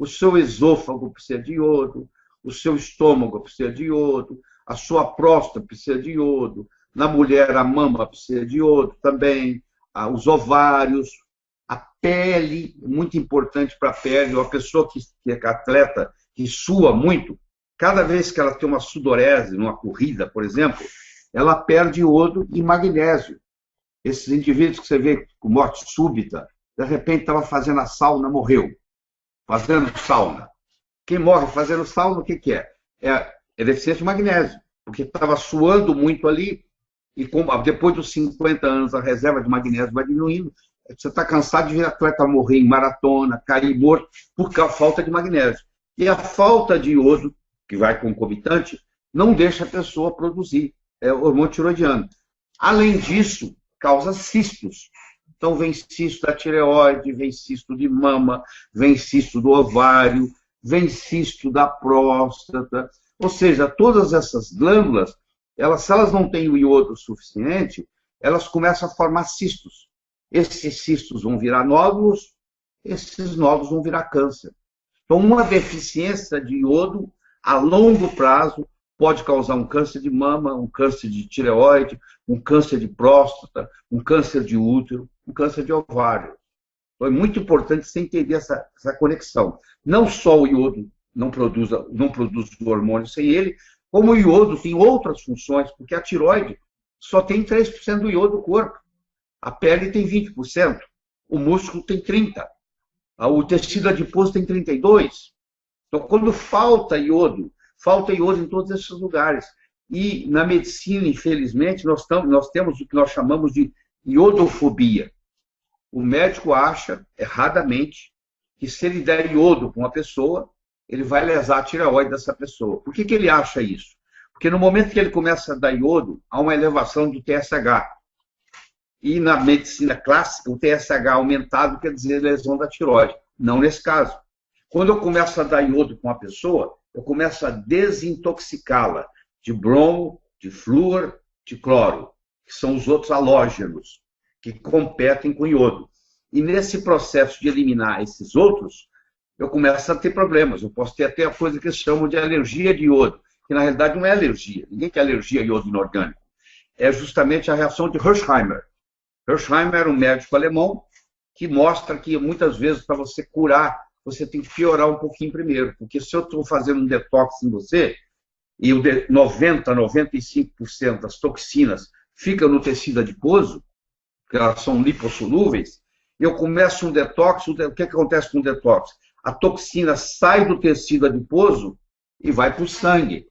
o seu esôfago precisa de iodo, o seu estômago precisa de iodo, a sua próstata precisa de iodo, na mulher a mama precisa de iodo também, os ovários, a pele, muito importante para a pele, uma pessoa que é atleta, que sua muito, cada vez que ela tem uma sudorese, numa corrida, por exemplo, ela perde iodo e magnésio. Esses indivíduos que você vê com morte súbita, de repente estava fazendo a sauna, morreu. Fazendo sauna. Quem morre fazendo sauna, o que, que é? É deficiência de magnésio, porque estava suando muito ali, e depois dos 50 anos a reserva de magnésio vai diminuindo, você está cansado de ver atleta morrer em maratona, cair morto, por falta de magnésio. E a falta de iodo, que vai concomitante, não deixa a pessoa produzir hormônio tiroidiano. Além disso, causa cistos. Então, vem cisto da tireoide, vem cisto de mama, vem cisto do ovário, vem cisto da próstata. Ou seja, todas essas glândulas, se elas não têm o iodo suficiente, elas começam a formar cistos. Esses cistos vão virar nódulos, esses nódulos vão virar câncer. Então, uma deficiência de iodo, a longo prazo, pode causar um câncer de mama, um câncer de tireoide, um câncer de próstata, um câncer de útero, um câncer de ovário. Então, é muito importante você entender essa conexão. Não só o iodo não produz o hormônio sem ele, como o iodo tem outras funções, porque a tireoide só tem 3% do iodo do corpo. A pele tem 20%, o músculo tem 30%, o tecido adiposo tem 32%. Então, quando falta iodo em todos esses lugares. E na medicina, infelizmente, nós temos o que nós chamamos de iodofobia. O médico acha, erradamente, que se ele der iodo para uma pessoa, ele vai lesar a tireoide dessa pessoa. Por que ele acha isso? Porque no momento que ele começa a dar iodo, há uma elevação do TSH. E na medicina clássica, o TSH aumentado quer dizer lesão da tireoide. Não nesse caso. Quando eu começo a dar iodo para uma pessoa, eu começo a desintoxicá-la de bromo, de flúor, de cloro, que são os outros halógenos que competem com iodo. E nesse processo de eliminar esses outros, eu começo a ter problemas. Eu posso ter até a coisa que eles chamam de alergia de iodo, que na realidade não é alergia. Ninguém tem alergia a iodo inorgânico. É justamente a reação de Hersheimer. Hersheimer era um médico alemão que mostra que muitas vezes para você curar, você tem que piorar um pouquinho primeiro. Porque se eu estou fazendo um detox em você, e 90, 95% das toxinas ficam no tecido adiposo, porque elas são lipossolúveis, eu começo um detox, o que acontece com o detox? A toxina sai do tecido adiposo e vai para o sangue.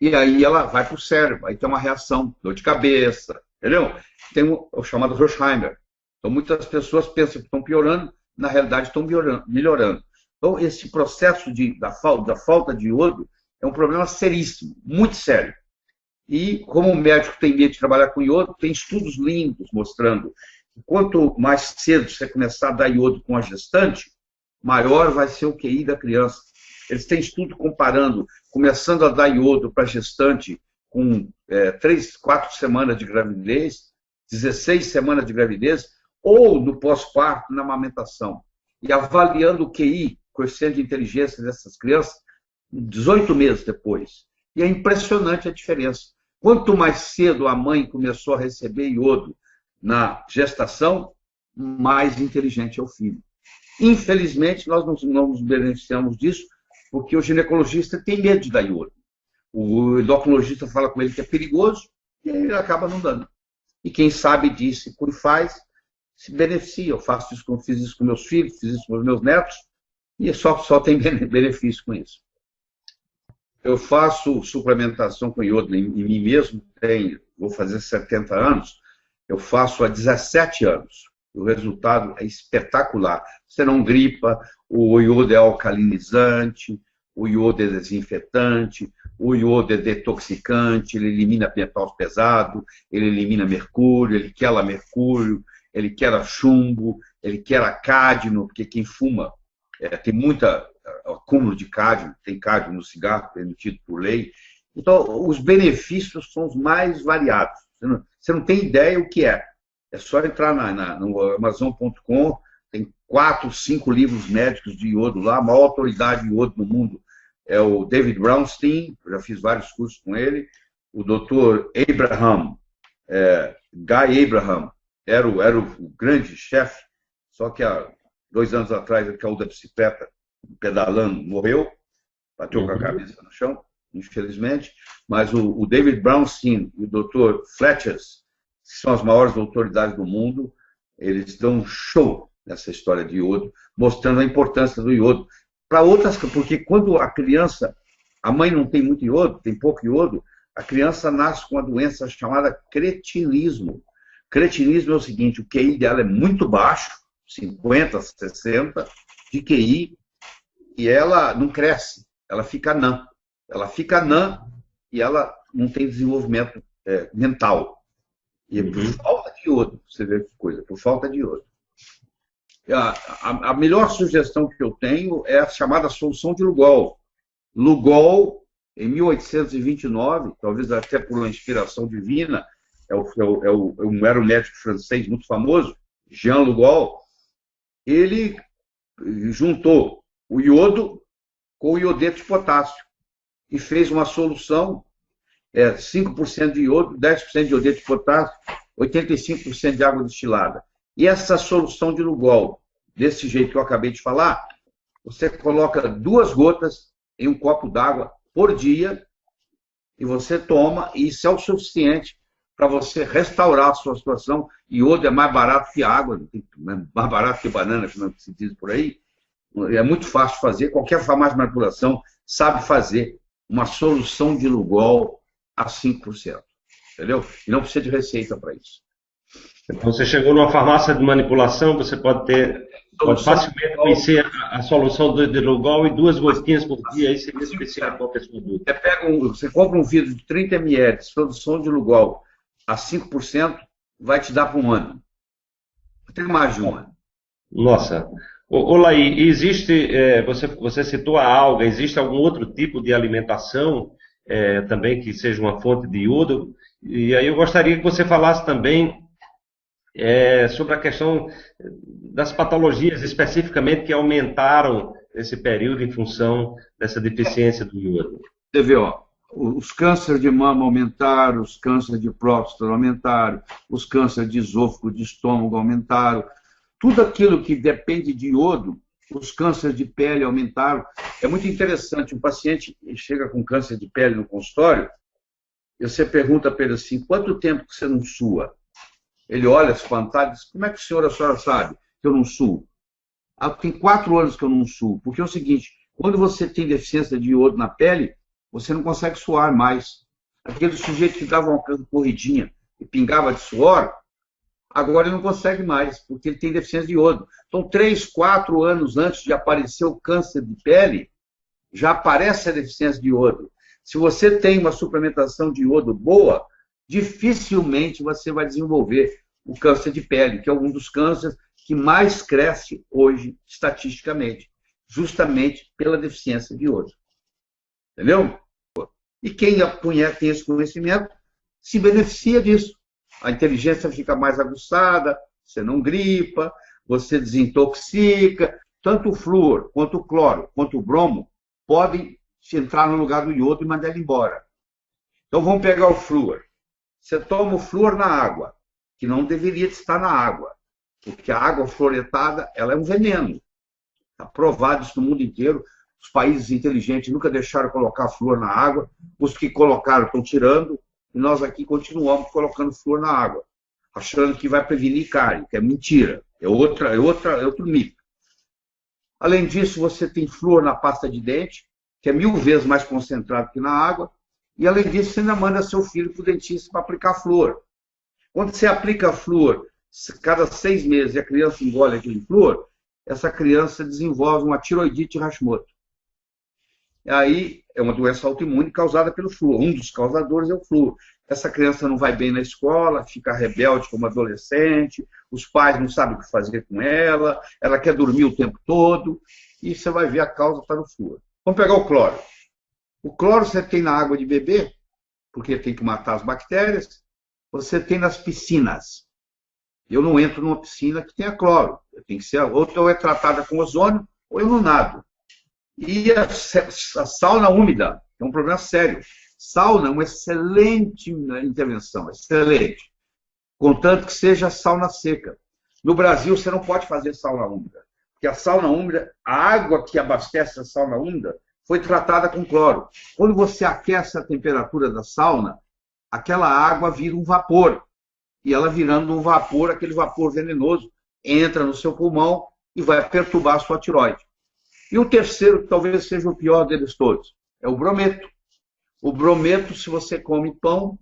E aí ela vai para o cérebro. Aí tem uma reação, dor de cabeça, entendeu? Tem o chamado Hersheimer. Então muitas pessoas pensam que estão piorando, na realidade estão melhorando. Então esse processo da falta de iodo é um problema seríssimo, muito sério. E como o médico tem medo de trabalhar com iodo, tem estudos lindos mostrando que quanto mais cedo você começar a dar iodo com a gestante, maior vai ser o QI da criança. Eles têm estudo comparando, começando a dar iodo para gestante com 3, 4 semanas de gravidez, 16 semanas de gravidez, ou no pós-parto, na amamentação. E avaliando o QI, coeficiente de inteligência dessas crianças, 18 meses depois. E é impressionante a diferença. Quanto mais cedo a mãe começou a receber iodo na gestação, mais inteligente é o filho. Infelizmente, nós não nos beneficiamos disso, porque o ginecologista tem medo de dar iodo. O endocrinologista fala com ele que é perigoso, e ele acaba não dando. E quem sabe disso e faz, se beneficia. Eu fiz isso com meus filhos, fiz isso com os meus netos, e só tem benefício com isso. Eu faço suplementação com iodo em mim mesmo, vou fazer 70 anos, eu faço há 17 anos. O resultado é espetacular. Você não gripa, o iodo é alcalinizante, o iodo é desinfetante, o iodo é detoxicante, ele elimina metal pesado, ele elimina mercúrio, ele quela mercúrio, ele quela chumbo, ele quela cádmio, porque quem fuma tem muito acúmulo de cádmio, tem cádmio no cigarro, permitido por lei. Então, os benefícios são os mais variados. Você não tem ideia o que é. É só entrar no Amazon.com, tem 4, 5 livros médicos de iodo lá, a maior autoridade de iodo no mundo é o David Brownstein, eu já fiz vários cursos com ele, o Dr. Abraham, Guy Abraham, era o grande chefe, só que há 2 anos atrás ele caiu da bicicleta, pedalando, morreu, bateu com a cabeça no chão, infelizmente, mas o David Brownstein e o Dr. Fletchers, que são as maiores autoridades do mundo, eles dão um show nessa história de iodo, mostrando a importância do iodo. Para outras, porque quando a criança, a mãe não tem muito iodo, tem pouco iodo, a criança nasce com uma doença chamada cretinismo. Cretinismo é o seguinte, o QI dela é muito baixo, 50, 60 de QI, e ela não cresce, ela fica anã. Ela fica anã e ela não tem desenvolvimento mental. E é por falta de iodo, você vê que coisa, por falta de iodo. A melhor sugestão que eu tenho é a chamada solução de Lugol. Lugol, em 1829, talvez até por uma inspiração divina, era um médico francês muito famoso, Jean Lugol, ele juntou o iodo com o iodeto de potássio e fez uma solução, 5% de iodo, 10% de iodeto de potássio, 85% de água destilada. E essa solução de Lugol, desse jeito que eu acabei de falar, você coloca 2 gotas em um copo d'água por dia e você toma, e isso é o suficiente para você restaurar a sua situação. Iodo é mais barato que água, mais barato que banana, como se diz por aí. É muito fácil de fazer, qualquer farmácia de manipulação sabe fazer uma solução de Lugol a 5%. Entendeu? E não precisa de receita para isso. Então, você chegou numa farmácia de manipulação, você pode facilmente conhecer a solução de Lugol e 2 gotinhas por dia, aí seria especial para a pessoa adulta. Você compra um vidro de 30 ml, solução de Lugol a 5%, vai te dar por 1 ano. Tem mais de 1 ano. Nossa. Laí, existe, você citou a alga, existe algum outro tipo de alimentação também que seja uma fonte de iodo? E aí eu gostaria que você falasse também sobre a questão das patologias especificamente que aumentaram nesse período em função dessa deficiência do iodo. Você vê, os cânceres de mama aumentaram, os cânceres de próstata aumentaram, os cânceres de esôfago, de estômago aumentaram. Tudo aquilo que depende de iodo, os cânceres de pele aumentaram. É muito interessante, um paciente chega com câncer de pele no consultório, e você pergunta para ele assim, quanto tempo que você não sua? Ele olha espantado e diz, como é que a senhora sabe que eu não suo? Tem 4 anos que eu não suo, porque é o seguinte, quando você tem deficiência de iodo na pele, você não consegue suar mais. Aquele sujeito que dava uma corridinha e pingava de suor, agora ele não consegue mais, porque ele tem deficiência de iodo. Então, 3, 4 anos antes de aparecer o câncer de pele, já aparece a deficiência de iodo. Se você tem uma suplementação de iodo boa, dificilmente você vai desenvolver o câncer de pele, que é um dos cânceres que mais cresce hoje, estatisticamente, justamente pela deficiência de iodo. Entendeu? E quem tem esse conhecimento se beneficia disso. A inteligência fica mais aguçada, você não gripa, você desintoxica. Tanto o flúor, quanto o cloro, quanto o bromo podem entrar no lugar do iodo e mandar ele embora. Então vamos pegar o flúor. Você toma o flúor na água, que não deveria estar na água, porque a água fluoretada ela é um veneno. Está provado isso no mundo inteiro. Os países inteligentes nunca deixaram colocar flúor na água. Os que colocaram estão tirando. E nós aqui continuamos colocando flúor na água, achando que vai prevenir cárie, que é mentira. É outro mito. Além disso, você tem flúor na pasta de dente, que é 1000 vezes mais concentrado que na água. E, além disso, você ainda manda seu filho para o dentista para aplicar flúor. Quando você aplica flúor, cada 6 meses, e a criança engole aquele flúor, essa criança desenvolve uma tiroidite Hashimoto. E aí, é uma doença autoimune causada pelo flúor. Um dos causadores é o flúor. Essa criança não vai bem na escola, fica rebelde como adolescente, os pais não sabem o que fazer com ela, ela quer dormir o tempo todo, e você vai ver a causa está no flúor. Vamos pegar o cloro. O cloro você tem na água de beber, porque tem que matar as bactérias. Você tem nas piscinas. Eu não entro numa piscina que tenha cloro. Tem que ser, ou é tratada com ozônio, ou eu não nado. E a sauna úmida é um problema sério. Sauna é uma excelente intervenção, excelente. Contanto que seja sauna seca. No Brasil, você não pode fazer sauna úmida. Porque a sauna úmida, a água que abastece a sauna úmida, foi tratada com cloro. Quando você aquece a temperatura da sauna, aquela água vira um vapor. E ela virando um vapor, aquele vapor venenoso, entra no seu pulmão e vai perturbar a sua tireoide. E o terceiro, que talvez seja o pior deles todos, é o brometo. O brometo, se você come pão,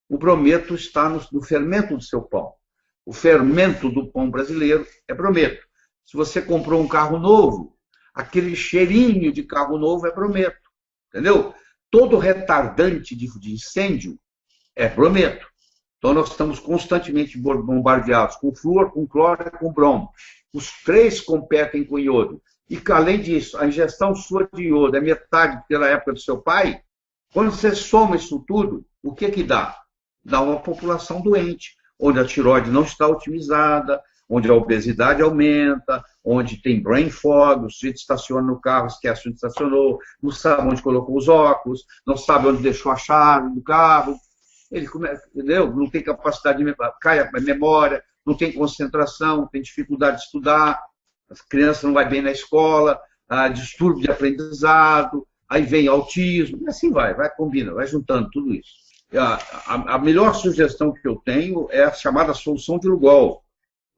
o brometo está no fermento do seu pão. O fermento do pão brasileiro é brometo. Se você comprou um carro novo, aquele cheirinho de carro novo é brometo. Entendeu? Todo retardante de incêndio é brometo. Então, nós estamos constantemente bombardeados com flúor, com cloro e com bromo. Os três competem com iodo. E, além disso, a ingestão sua de iodo é metade pela época do seu pai. Quando você soma isso tudo, o que dá? Dá uma população doente, onde a tireoide não está otimizada, onde a obesidade aumenta, onde tem brain fog, o sujeito estaciona no carro, esquece onde estacionou, não sabe onde colocou os óculos, não sabe onde deixou a chave do carro. Ele entendeu? Não tem capacidade de cai a memória, não tem concentração, não tem dificuldade de estudar, as crianças não vai bem na escola, distúrbio de aprendizado, aí vem autismo, e assim vai combina, vai juntando tudo isso. A melhor sugestão que eu tenho é a chamada solução de Lugol.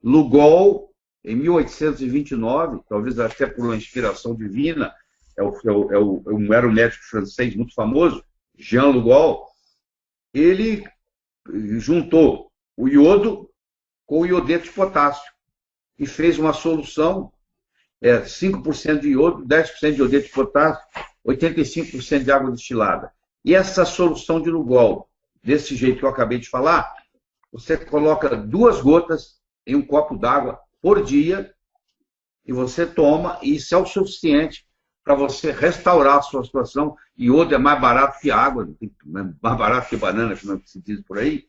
Lugol, em 1829, talvez até por uma inspiração divina, era um médico francês muito famoso, Jean Lugol, ele juntou o iodo com o iodeto de potássio e fez uma solução, 5% de iodo, 10% de iodeto de potássio, 85% de água destilada. E essa solução de Lugol, desse jeito que eu acabei de falar, você coloca 2 gotas em um copo d'água por dia e você toma, e isso é o suficiente para você restaurar a sua situação. Iodo é mais barato que água, mais barato que banana, como se diz por aí.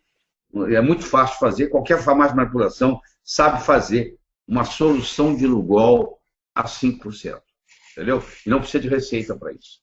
É muito fácil de fazer, qualquer farmácia de manipulação sabe fazer uma solução de Lugol a 5%. Entendeu? E não precisa de receita para isso.